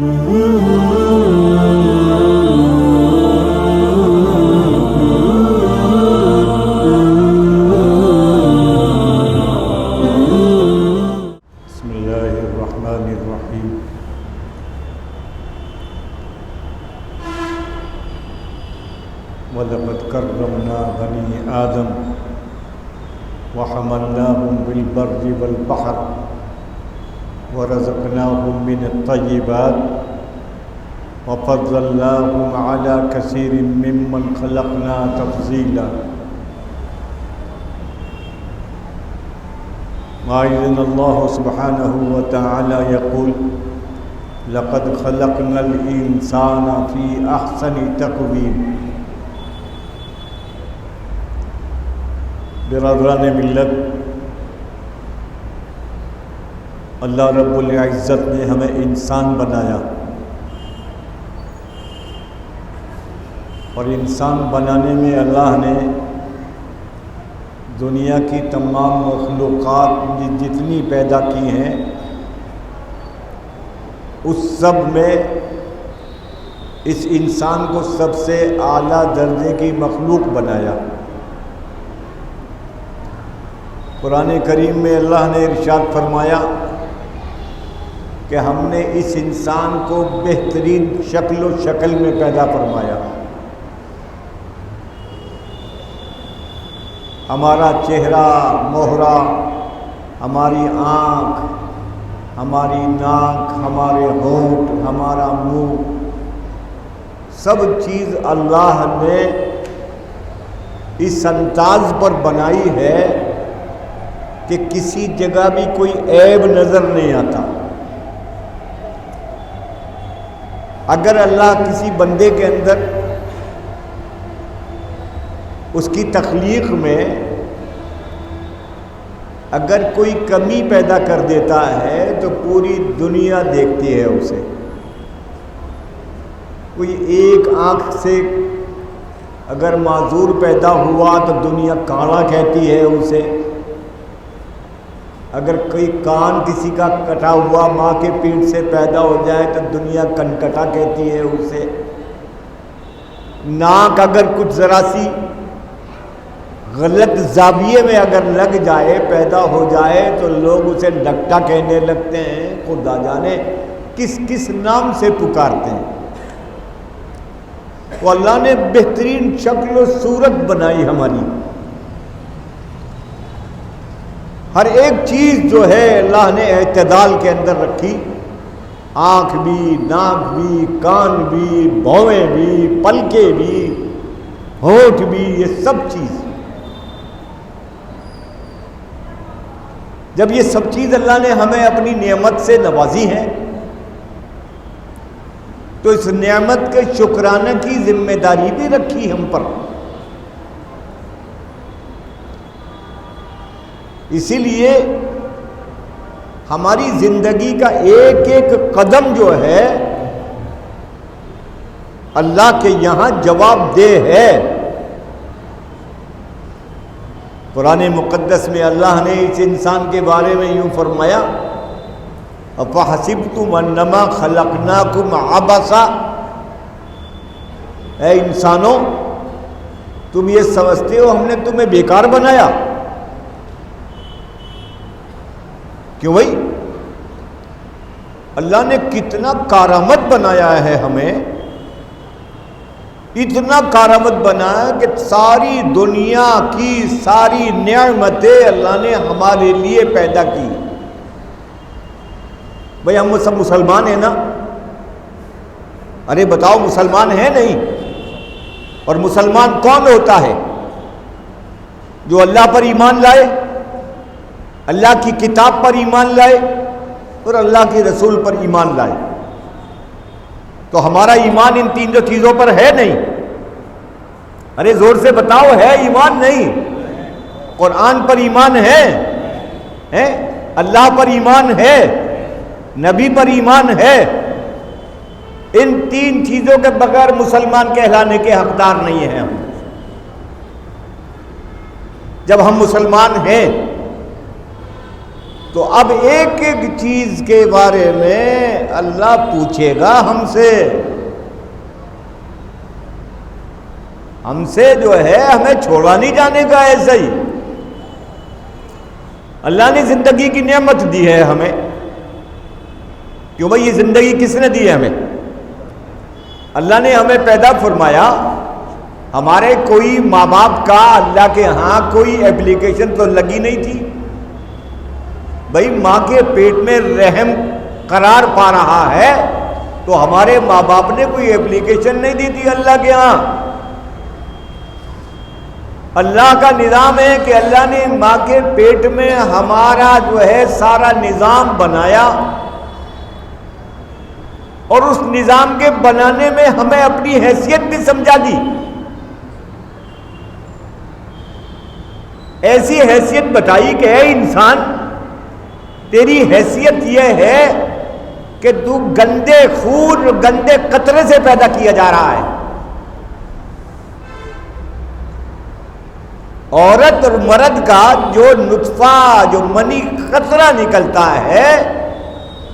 وَلَقَدْ كَرَّمْنَا بَنِي آدَمَ وَحَمَلْنَاهُمْ بِالْبَرِّ وَالْبَحْرِ وَرَزَقْنَاهُمْ مِنَ الطَّيِّبَاتِ وَفَضَّلْنَاهُمْ عَلَى كَثِيرٍ مِّمَّنْ خَلَقْنَا تَفْضِيلًا وأيضا الله سبحانه وتعالى يقول لقد خلقنا الإنسان في أحسن تقويم. برادران ملت، اللہ رب العزت نے ہمیں انسان بنایا، اور انسان بنانے میں اللہ نے دنیا کی تمام مخلوقات جتنی پیدا کی ہیں اس سب میں اس انسان کو سب سے اعلیٰ درجے کی مخلوق بنایا۔ قرآن کریم میں اللہ نے ارشاد فرمایا کہ ہم نے اس انسان کو بہترین شکل و شکل میں پیدا فرمایا۔ ہمارا چہرہ، مہرہ، ہماری آنکھ، ہماری ناک، ہمارے ہونٹ، ہمارا منہ، سب چیز اللہ نے اس انداز پر بنائی ہے کہ کسی جگہ بھی کوئی عیب نظر نہیں آتا۔ اگر اللہ کسی بندے کے اندر اس کی تخلیق میں اگر کوئی کمی پیدا کر دیتا ہے تو پوری دنیا دیکھتی ہے اسے۔ کوئی ایک آنکھ سے اگر معذور پیدا ہوا تو دنیا کاڑا کہتی ہے اسے۔ اگر کوئی کان کسی کا کٹا ہوا ماں کے پیٹ سے پیدا ہو جائے تو دنیا کنکٹا کہتی ہے اسے۔ ناک اگر کچھ ذرا سی غلط زاویے میں اگر لگ جائے، پیدا ہو جائے تو لوگ اسے لکٹا کہنے لگتے ہیں، خدا جانے کس کس نام سے پکارتے ہیں۔ وہ اللہ نے بہترین شکل و صورت بنائی ہماری۔ ہر ایک چیز جو ہے اللہ نے اعتدال کے اندر رکھی، آنکھ بھی، ناک بھی، کان بھی، بھویں بھی، پلکیں بھی، ہونٹ بھی، یہ سب چیز۔ جب یہ سب چیز اللہ نے ہمیں اپنی نعمت سے نوازی ہے تو اس نعمت کے شکرانے کی ذمہ داری بھی رکھی ہم پر۔ اسی لیے ہماری زندگی کا ایک ایک قدم جو ہے اللہ کے یہاں جواب دہ ہے۔ قرآن مقدس میں اللہ نے اس انسان کے بارے میں یوں فرمایا اَفَحَسِبْتُمْ أَنَّمَا خَلَقْنَاكُمْ عَبَثًا، اے انسانوں تم یہ سمجھتے ہو ہم نے تمہیں بیکار بنایا؟ کیوں بھائی؟ اللہ نے کتنا کارآمد بنایا ہے ہمیں، اتنا کارآمد بنایا کہ ساری دنیا کی ساری نعمتیں اللہ نے ہمارے لیے پیدا کی۔ بھئی ہم سب مسلمان ہیں نا؟ ارے بتاؤ مسلمان ہیں نہیں؟ اور مسلمان کون ہوتا ہے؟ جو اللہ پر ایمان لائے، اللہ کی کتاب پر ایمان لائے اور اللہ کے رسول پر ایمان لائے۔ تو ہمارا ایمان ان تین چیزوں پر ہے نہیں؟ ارے زور سے بتاؤ، ہے ایمان نہیں؟ قرآن پر ایمان ہے، اللہ پر ایمان ہے، نبی پر ایمان ہے۔ ان تین چیزوں کے بغیر مسلمان کہلانے کے حقدار نہیں ہیں ہم۔ جب ہم مسلمان ہیں تو اب ایک ایک چیز کے بارے میں اللہ پوچھے گا ہم سے جو ہے ہمیں چھوڑا نہیں جانے کا ایسا ہی. اللہ نے زندگی کی نعمت دی ہے ہمیں. کیوں بھائی یہ زندگی کس نے دی ہے ہمیں؟ اللہ نے ہمیں پیدا فرمایا. ہمارے کوئی ماں باپ کا اللہ کے ہاں کوئی اپلیکیشن تو لگی نہیں تھی. بھائی ماں کے پیٹ میں رحم قرار پا رہا ہے تو ہمارے ماں باپ نے کوئی اپلیکیشن نہیں دی تھی اللہ کے ہاں. اللہ کا نظام ہے کہ اللہ نے ماں کے پیٹ میں ہمارا جو ہے سارا نظام بنایا اور اس نظام کے بنانے میں ہمیں اپنی حیثیت بھی سمجھا دی. ایسی حیثیت بتائی کہ اے انسان تیری حیثیت یہ ہے کہ تو گندے خون گندے قطرے سے پیدا کیا جا رہا ہے. عورت اور مرد کا جو نطفہ جو منی قطرہ نکلتا ہے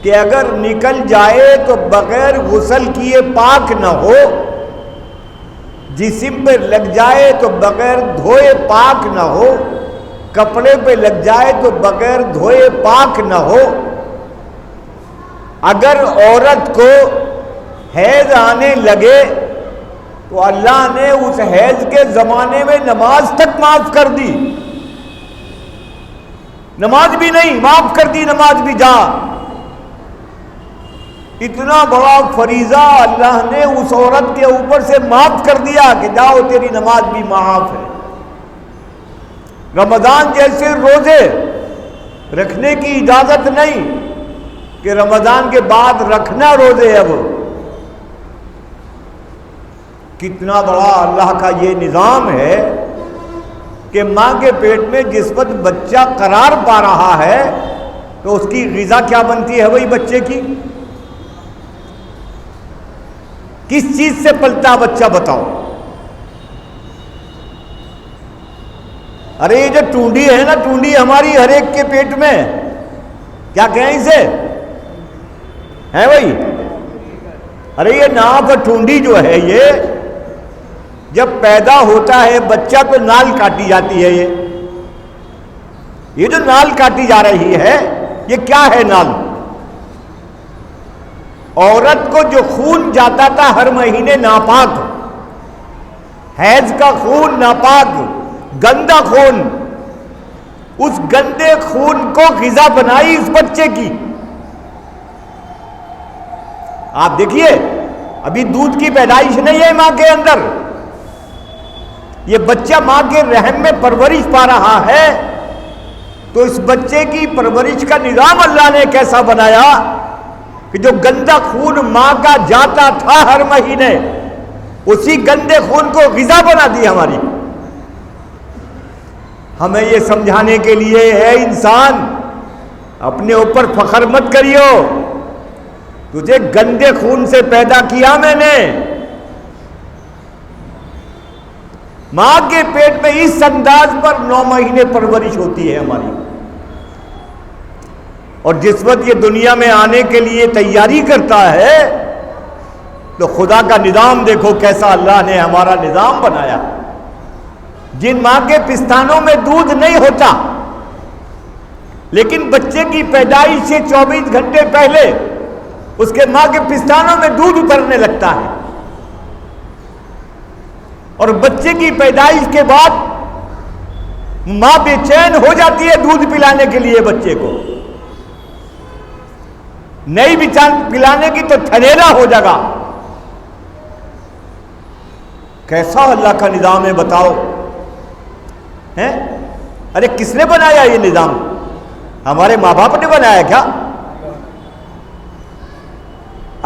کہ اگر نکل جائے تو بغیر غسل کیے پاک نہ ہو، جسم پہ لگ جائے تو بغیر دھوئے پاک نہ ہو، کپڑے پہ لگ جائے تو بغیر دھوئے پاک نہ ہو. اگر عورت کو حیض آنے لگے تو اللہ نے اس حیض کے زمانے میں نماز تک معاف کر دی. نماز بھی نہیں، معاف کر دی نماز بھی. جا اتنا بڑا فریضہ اللہ نے اس عورت کے اوپر سے معاف کر دیا کہ جاؤ تیری نماز بھی معاف ہے. رمضان جیسے روزے رکھنے کی اجازت نہیں کہ رمضان کے بعد رکھنا روزے. اب کتنا بڑا اللہ کا یہ نظام ہے کہ ماں کے پیٹ میں جس وقت بچہ قرار پا رہا ہے تو اس کی غذا کیا بنتی ہے وہی بچے کی؟ کس چیز سے پلتا بچہ بتاؤ؟ ارے یہ جو ٹونڈی ہے نا، ٹونڈی ہماری ہر ایک کے پیٹ میں کیا کہیں اسے ہے بھائی؟ ارے یہ ناف اور ٹونڈی جو ہے یہ جب پیدا ہوتا ہے بچہ تو نال کاٹی جاتی ہے. یہ جو نال کاٹی جا رہی ہے یہ کیا ہے نال؟ عورت کو جو خون جاتا تھا ہر مہینے ناپاک، حیض کا خون ناپاک گندا خون، اس گندے خون کو غذا بنائی اس بچے کی. آپ دیکھیے ابھی دودھ کی پیدائش نہیں ہے ماں کے اندر، یہ بچہ ماں کے رحم میں پرورش پا رہا ہے. تو اس بچے کی پرورش کا نظام اللہ نے کیسا بنایا کہ جو گندا خون ماں کا جاتا تھا ہر مہینے اسی گندے خون کو غذا بنا دی ہماری. ہمیں یہ سمجھانے کے لیے ہے انسان اپنے اوپر فخر مت کریو، تجھے گندے خون سے پیدا کیا میں نے. ماں کے پیٹ میں اس انداز پر 9 مہینے پرورش ہوتی ہے ہماری، اور جس وقت یہ دنیا میں آنے کے لیے تیاری کرتا ہے تو خدا کا نظام دیکھو کیسا اللہ نے ہمارا نظام بنایا. جن ماں کے پستانوں میں دودھ نہیں ہوتا لیکن بچے کی پیدائش سے 24 گھنٹے پہلے اس کے ماں کے پستانوں میں دودھ اترنے لگتا ہے، اور بچے کی پیدائش کے بعد ماں بے چین ہو جاتی ہے دودھ پلانے کے لیے بچے کو. نہیں پلانے کی تو تھریلا ہو جائے گا. کیسا اللہ کا نظام ہے بتاؤ ہیں؟ ارے کس نے بنایا یہ نظام؟ ہمارے ماں باپ نے بنایا کیا؟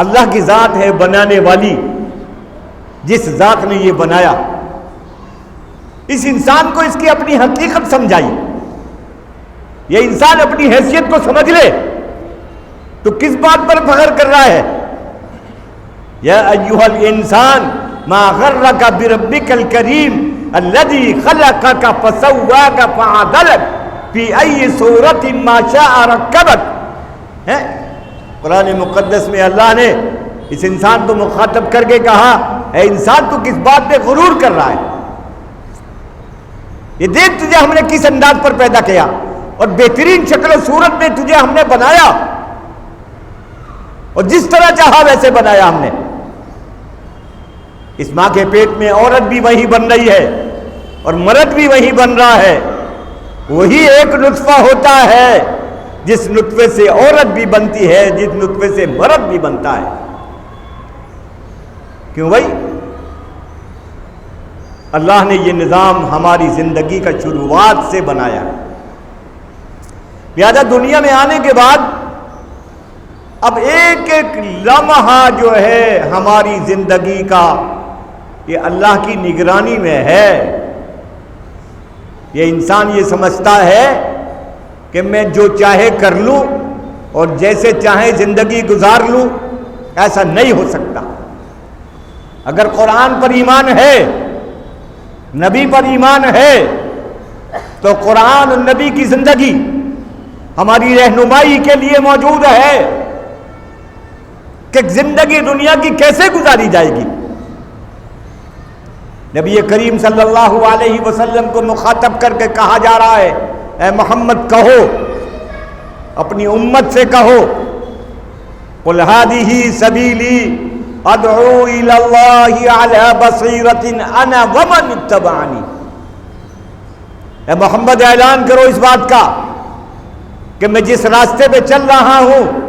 اللہ کی ذات ہے بنانے والی. جس ذات نے یہ بنایا اس انسان کو اس کی اپنی حقیقت سمجھائی. یہ انسان اپنی حیثیت کو سمجھ لے تو کس بات پر فخر کر رہا ہے؟ یا ایھا الانسان ما غرک بربک الکریم الذی خلقک فسواک فعدلک. فی ای صورت ما شاء رکبک. قرآن مقدس میں اللہ نے اس انسان کو مخاطب کر کے کہا، اے انسان تو کس بات پہ غرور کر رہا ہے؟ یہ دیکھ تجھے ہم نے کس انداز پر پیدا کیا اور بہترین شکل و صورت میں تجھے ہم نے بنایا، اور جس طرح چاہا ویسے بنایا ہم نے. اس ماں کے پیٹ میں عورت بھی وہی بن رہی ہے اور مرد بھی وہی بن رہا ہے. وہی ایک نطفہ ہوتا ہے جس نطفے سے عورت بھی بنتی ہے، جس نطفے سے مرد بھی بنتا ہے. کیوں بھائی؟ اللہ نے یہ نظام ہماری زندگی کا شروعات سے بنایا ہے. لہذا دنیا میں آنے کے بعد اب ایک ایک لمحہ جو ہے ہماری زندگی کا یہ اللہ کی نگرانی میں ہے. یہ انسان یہ سمجھتا ہے کہ میں جو چاہے کر لوں اور جیسے چاہے زندگی گزار لوں، ایسا نہیں ہو سکتا. اگر قرآن پر ایمان ہے، نبی پر ایمان ہے، تو قرآن اور نبی کی زندگی ہماری رہنمائی کے لیے موجود ہے کہ زندگی دنیا کی کیسے گزاری جائے گی. نبی کریم صلی اللہ علیہ وسلم کو مخاطب کر کے کہا جا رہا ہے، اے محمد کہو، اپنی امت سے کہو، قل ھذہ سبیلی ادعو الی اللہ علی بصیرۃ انا ومن اتبعنی. اے محمد اعلان کرو اس بات کا کہ میں جس راستے پہ چل رہا ہوں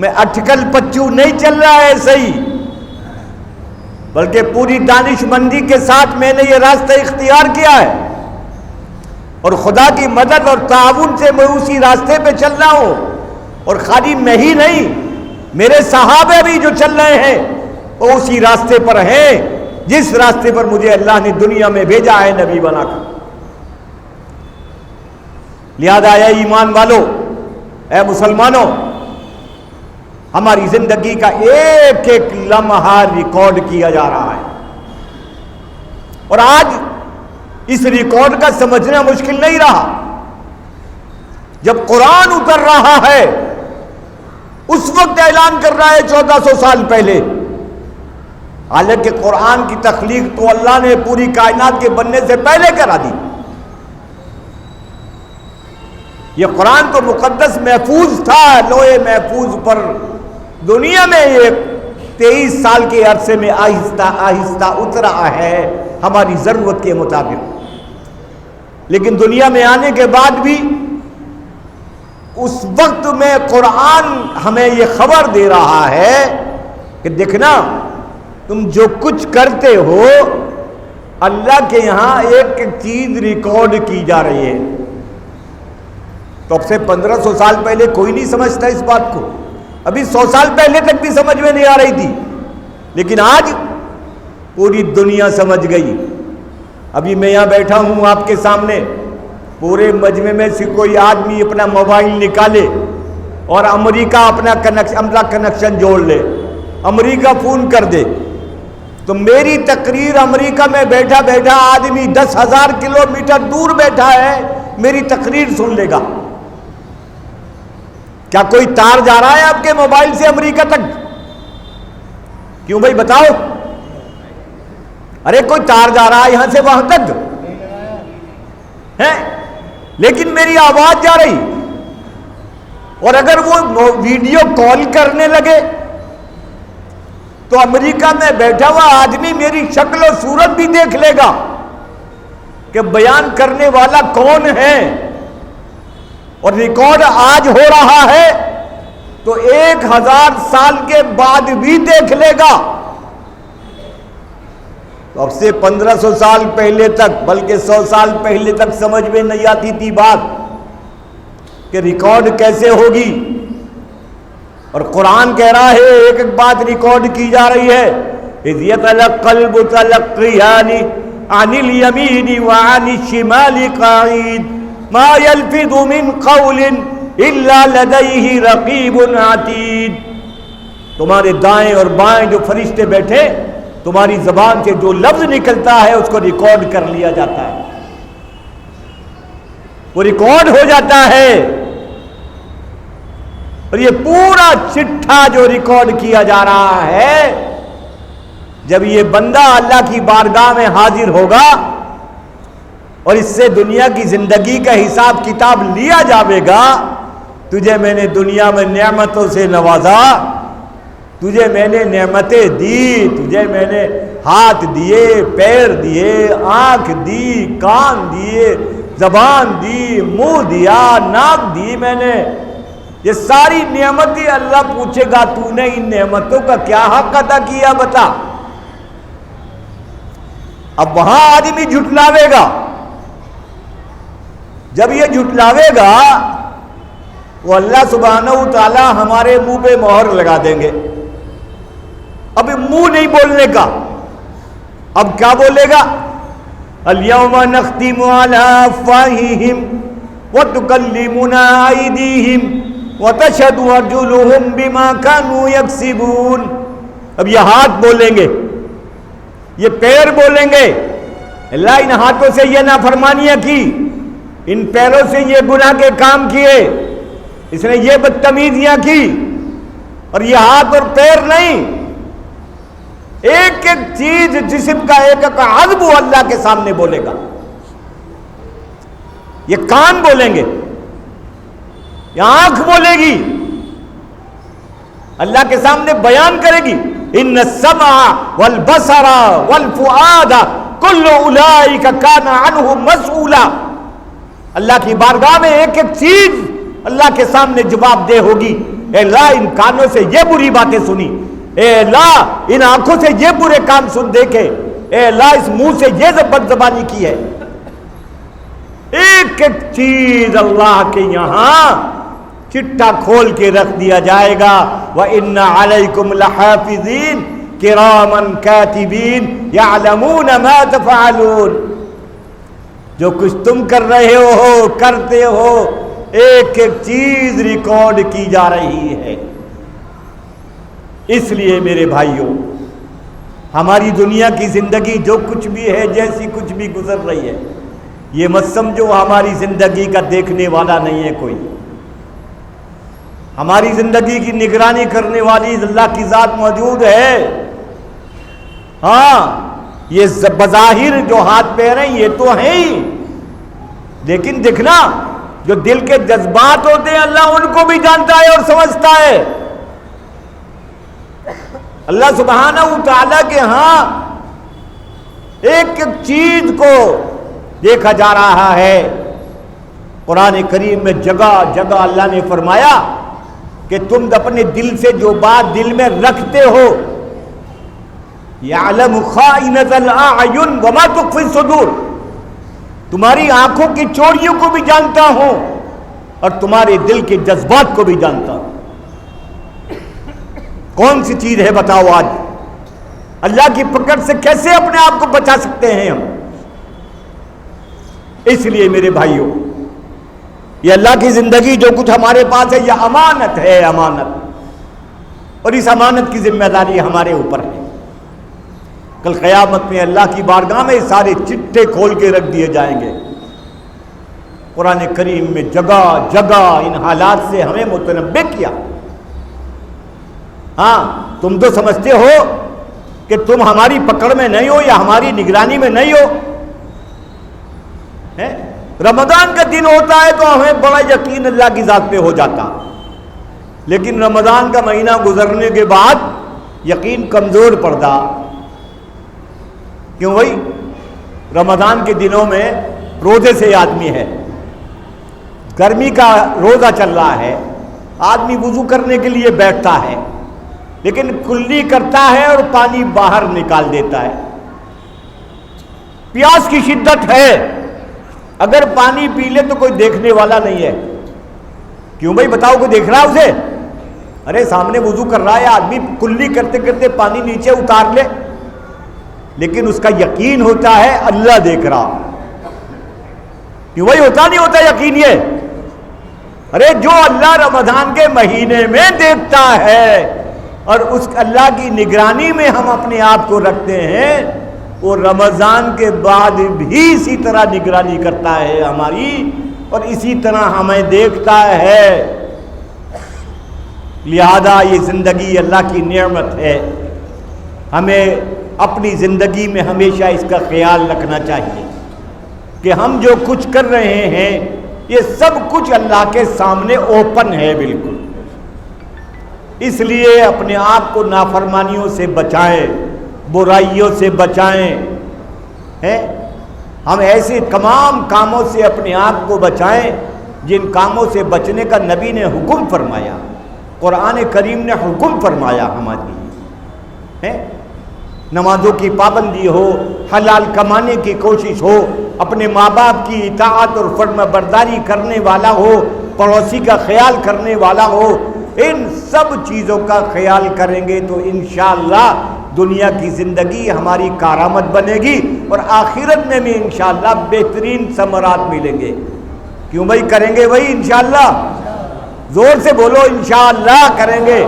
میں اٹکل پچو نہیں چل رہا ہے ایسے ہی، بلکہ پوری دانش مندی کے ساتھ میں نے یہ راستہ اختیار کیا ہے، اور خدا کی مدد اور تعاون سے میں اسی راستے پہ چل رہا ہوں. اور خالی میں ہی نہیں، میرے صحابہ بھی جو چل رہے ہیں وہ اسی راستے پر ہیں جس راستے پر مجھے اللہ نے دنیا میں بھیجا ہے نبی بنا کر. لہذا اے ایمان والو، اے مسلمانوں، ہماری زندگی کا ایک ایک لمحہ ریکارڈ کیا جا رہا ہے. اور آج اس ریکارڈ کا سمجھنا مشکل نہیں رہا. جب قرآن اتر رہا ہے اس وقت اعلان کر رہا ہے 1400 سال پہلے، حالانکہ قرآن کی تخلیق تو اللہ نے پوری کائنات کے بننے سے پہلے کرا دی. یہ قرآن تو مقدس محفوظ تھا لوح محفوظ پر. دنیا میں یہ 23 سال کے عرصے میں آہستہ آہستہ اترا ہے ہماری ضرورت کے مطابق. لیکن دنیا میں آنے کے بعد بھی اس وقت میں قرآن ہمیں یہ خبر دے رہا ہے کہ دیکھنا، تم جو کچھ کرتے ہو اللہ کے یہاں ایک ایک چیز ریکارڈ کی جا رہی ہے. تو اب سے 1500 سال پہلے کوئی نہیں سمجھتا اس بات کو. ابھی 100 سال پہلے تک بھی سمجھ میں نہیں آ رہی تھی، لیکن آج پوری دنیا سمجھ گئی. ابھی میں یہاں بیٹھا ہوں آپ کے سامنے، پورے مجمع میں سے کوئی آدمی اپنا موبائل نکالے اور امریکہ اپنا کنیکشن جوڑ لے، امریکہ فون کر دے، تو میری تقریر امریکہ میں بیٹھا بیٹھا آدمی 10,000 کلومیٹر دور بیٹھا ہے میری تقریر سن لے گا. کیا کوئی تار جا رہا ہے آپ کے موبائل سے امریکہ تک؟ کیوں بھائی بتاؤ؟ ارے کوئی تار جا رہا ہے یہاں سے وہاں تک ہے، لیکن میری آواز جا رہی. اور اگر وہ ویڈیو کال کرنے لگے تو امریکہ میں بیٹھا ہوا آدمی میری شکل و صورت بھی دیکھ لے گا کہ بیان کرنے والا کون ہے. اور ریکارڈ آج ہو رہا ہے تو 1000 سال کے بعد بھی دیکھ لے گا. تو اب سے 1500 سال پہلے تک، بلکہ 100 سال پہلے تک سمجھ میں نہیں آتی تھی بات کہ ریکارڈ کیسے ہوگی. اور قرآن کہہ رہا ہے ایک ایک بات ریکارڈ کی جا رہی ہے. اذ يتلقى المتلقيان عن اليمين وعن الشمال قعيد ما يلفظ من قول الا لديه رقيب عتيد. تمہارے دائیں اور بائیں جو فرشتے بیٹھے، تمہاری زبان سے جو لفظ نکلتا ہے اس کو ریکارڈ کر لیا جاتا ہے. وہ ریکارڈ ہو جاتا ہے، اور یہ پورا چٹھا جو ریکارڈ کیا جا رہا ہے، جب یہ بندہ اللہ کی بارگاہ میں حاضر ہوگا اور اس سے دنیا کی زندگی کا حساب کتاب لیا جاوے گا، تجھے میں نے دنیا میں نعمتوں سے نوازا، تجھے میں نے نعمتیں دی، تجھے میں نے ہاتھ دیے، پیر دیے، آنکھ دی، کان دیے، زبان دی، منہ دیا، ناک دی، میں نے یہ ساری نعمتیں۔ اللہ پوچھے گا تو نے ان نعمتوں کا کیا حق ادا کیا بتا؟ اب وہاں آدمی جھٹلاوے گا، جب یہ جھٹلاوے گا وہ اللہ سبحانہ و تعالی ہمارے منہ پہ مہر لگا دیں گے۔ اب منہ نہیں بولنے کا، اب کیا بولے گا؟ اليوم نختم على افواههم وتكلمنا ايديهم وتشهد ارجلهم بما كانوا يكسبون۔ اب یہ ہاتھ بولیں گے، یہ پیر بولیں گے، اللہ ان ہاتھوں سے یہ نافرمانیاں کی، ان پیروں سے یہ گناہ کے کام کیے، اس نے یہ بدتمیزیاں کی، اور یہ ہاتھ اور پیر نہیں، ایک ایک چیز جسم کا ایک ایک عضو وہ اللہ کے سامنے بولے گا۔ یہ کان بولیں گے، یہ آنکھ بولے گی، اللہ کے سامنے بیان کرے گی، ان السمع والبصر والفؤاد کل اولئک کان عنہ مسئولا۔ اللہ کی بارگاہ میں ایک ایک چیز اللہ کے سامنے جواب دہ ہوگی۔ اے اللہ ان کانوں سے یہ بری باتیں سنی، اے اللہ ان آنکھوں سے یہ برے کام سن دیکھے، اے اللہ اس منہ سے یہ بد زبانی کی ہے۔ ایک ایک چیز اللہ کے یہاں چٹا کھول کے رکھ دیا جائے گا۔ وَإِنَّ عَلَيْكُمْ لَحَافِظِينَ كِرَامًا كَاتِبِينَ يَعْلَمُونَ مَا تَفْعَلُونَ۔ جو کچھ تم کر رہے ہو، کرتے ہو، ایک ایک چیز ریکارڈ کی جا رہی ہے۔ اس لیے میرے بھائیوں، ہماری دنیا کی زندگی جو کچھ بھی ہے، جیسی کچھ بھی گزر رہی ہے، یہ مت سمجھو ہماری زندگی کا دیکھنے والا نہیں ہے کوئی۔ ہماری زندگی کی نگرانی کرنے والی اللہ کی ذات موجود ہے۔ ہاں، یہ بظاہر جو ہاتھ پیر ہیں یہ تو ہیں ہی، لیکن دیکھنا جو دل کے جذبات ہوتے ہیں اللہ ان کو بھی جانتا ہے اور سمجھتا ہے۔ اللہ سبحانہ و تعالیٰ کے ہاں ایک ایک چیز کو دیکھا جا رہا ہے۔ قرآن کریم میں جگہ جگہ اللہ نے فرمایا کہ تم اپنے دل سے جو بات دل میں رکھتے ہو، یعلم خائنۃ الاعین وما تخفی الصدور، تمہاری آنکھوں کی چوریوں کو بھی جانتا ہوں اور تمہارے دل کے جذبات کو بھی جانتا ہوں۔ کون سی چیز ہے بتاؤ آج؟ اللہ کی پکڑ سے کیسے اپنے آپ کو بچا سکتے ہیں ہم؟ اس لیے میرے بھائیوں، یہ اللہ کی زندگی جو کچھ ہمارے پاس ہے یہ امانت ہے، امانت، اور اس امانت کی ذمہ داری ہمارے اوپر ہے۔ کل قیامت میں اللہ کی بارگاہ میں سارے چٹے کھول کے رکھ دیے جائیں گے۔ قرآن کریم میں جگہ جگہ ان حالات سے ہمیں متنبہ کیا۔ ہاں، تم تو سمجھتے ہو کہ تم ہماری پکڑ میں نہیں ہو یا ہماری نگرانی میں نہیں ہو۔ رمضان کا دن ہوتا ہے تو ہمیں بڑا یقین اللہ کی ذات پہ ہو جاتا، لیکن رمضان کا مہینہ گزرنے کے بعد یقین کمزور پڑتا۔ کیوں بھائی؟ رمضان کے دنوں میں روزے سے آدمی ہے، گرمی کا روزہ چل رہا ہے، آدمی وضو کرنے کے لیے بیٹھتا ہے لیکن کلی کرتا ہے اور پانی باہر نکال دیتا ہے۔ پیاس کی شدت ہے، اگر پانی پی لے تو کوئی دیکھنے والا نہیں ہے۔ کیوں بھائی بتاؤ، کوئی دیکھ رہا ہے اسے؟ ارے سامنے وضو کر رہا ہے آدمی، کلی کرتے کرتے پانی نیچے اتار لے، لیکن اس کا یقین ہوتا ہے اللہ دیکھ رہا۔ کیوں بھائی ہوتا نہیں ہوتا یقین یہ؟ ارے جو اللہ رمضان کے مہینے میں دیکھتا ہے اور اس اللہ کی نگرانی میں ہم اپنے آپ کو رکھتے ہیں، وہ رمضان کے بعد بھی اسی طرح نگرانی کرتا ہے ہماری، اور اسی طرح ہمیں دیکھتا ہے. لہذا یہ زندگی اللہ کی نعمت ہے. ہمیں اپنی زندگی میں ہمیشہ اس کا خیال رکھنا چاہیے کہ ہم جو کچھ کر رہے ہیں یہ سب کچھ اللہ کے سامنے اوپن ہے بالکل. اس لیے اپنے آپ کو نافرمانیوں سے بچائیں, برائیوں سے بچائیں. ہم ایسے تمام کاموں سے اپنے آپ کو بچائیں جن کاموں سے بچنے کا نبی نے حکم فرمایا, قرآن کریم نے حکم فرمایا ہمارے لیے. نمازوں کی پابندی ہو, حلال کمانے کی کوشش ہو, اپنے ماں باپ کی اطاعت اور فرما برداری کرنے والا ہو, پڑوسی کا خیال کرنے والا ہو. ان سب چیزوں کا خیال کریں گے تو انشاءاللہ دنیا کی زندگی ہماری کارآمد بنے گی اور آخرت میں بھی انشاءاللہ بہترین ثمرات ملیں گے. کیوں بھائی کریں گے بھائی انشاءاللہ؟ زور سے بولو انشاءاللہ کریں گے.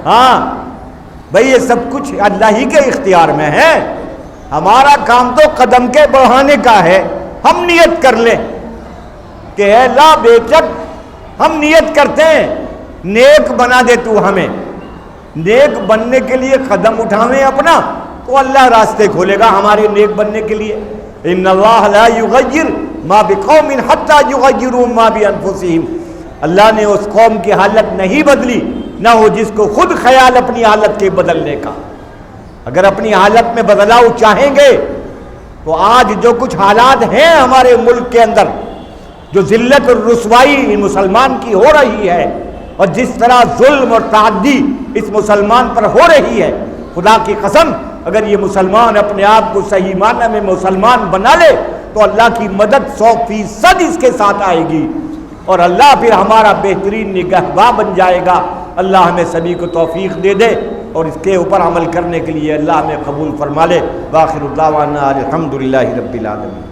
ہاں بھائی یہ سب کچھ اللہ ہی کے اختیار میں ہے. ہمارا کام تو قدم کے بڑھانے کا ہے. ہم نیت کر لیں کہ اے اللہ بے شک ہم نیت کرتے ہیں نیک بنا دے تو ہمیں. نیک بننے کے لیے قدم اٹھاویں اپنا تو اللہ راستے کھولے گا ہمارے نیک بننے کے لیے. ان اللہ لا یغیر ما بقوم حتی یغیروا ما بانفسہم. اللہ نے اس قوم کی حالت نہیں بدلی نہ ہو جس کو خود خیال اپنی حالت کے بدلنے کا. اگر اپنی حالت میں بدلاؤ چاہیں گے تو آج جو کچھ حالات ہیں ہمارے ملک کے اندر, جو ذلت اور رسوائی مسلمان کی ہو رہی ہے اور جس طرح ظلم اور تعدی اس مسلمان پر ہو رہی ہے, خدا کی قسم اگر یہ مسلمان اپنے آپ کو صحیح معنی میں مسلمان بنا لے تو اللہ کی مدد 100% اس کے ساتھ آئے گی اور اللہ پھر ہمارا بہترین نگہباں بن جائے گا. اللہ ہمیں سبھی کو توفیق دے دے اور اس کے اوپر عمل کرنے کے لیے اللہ ہمیں قبول فرما لے. وآخر دعوانا الحمدللہ رب العالمین.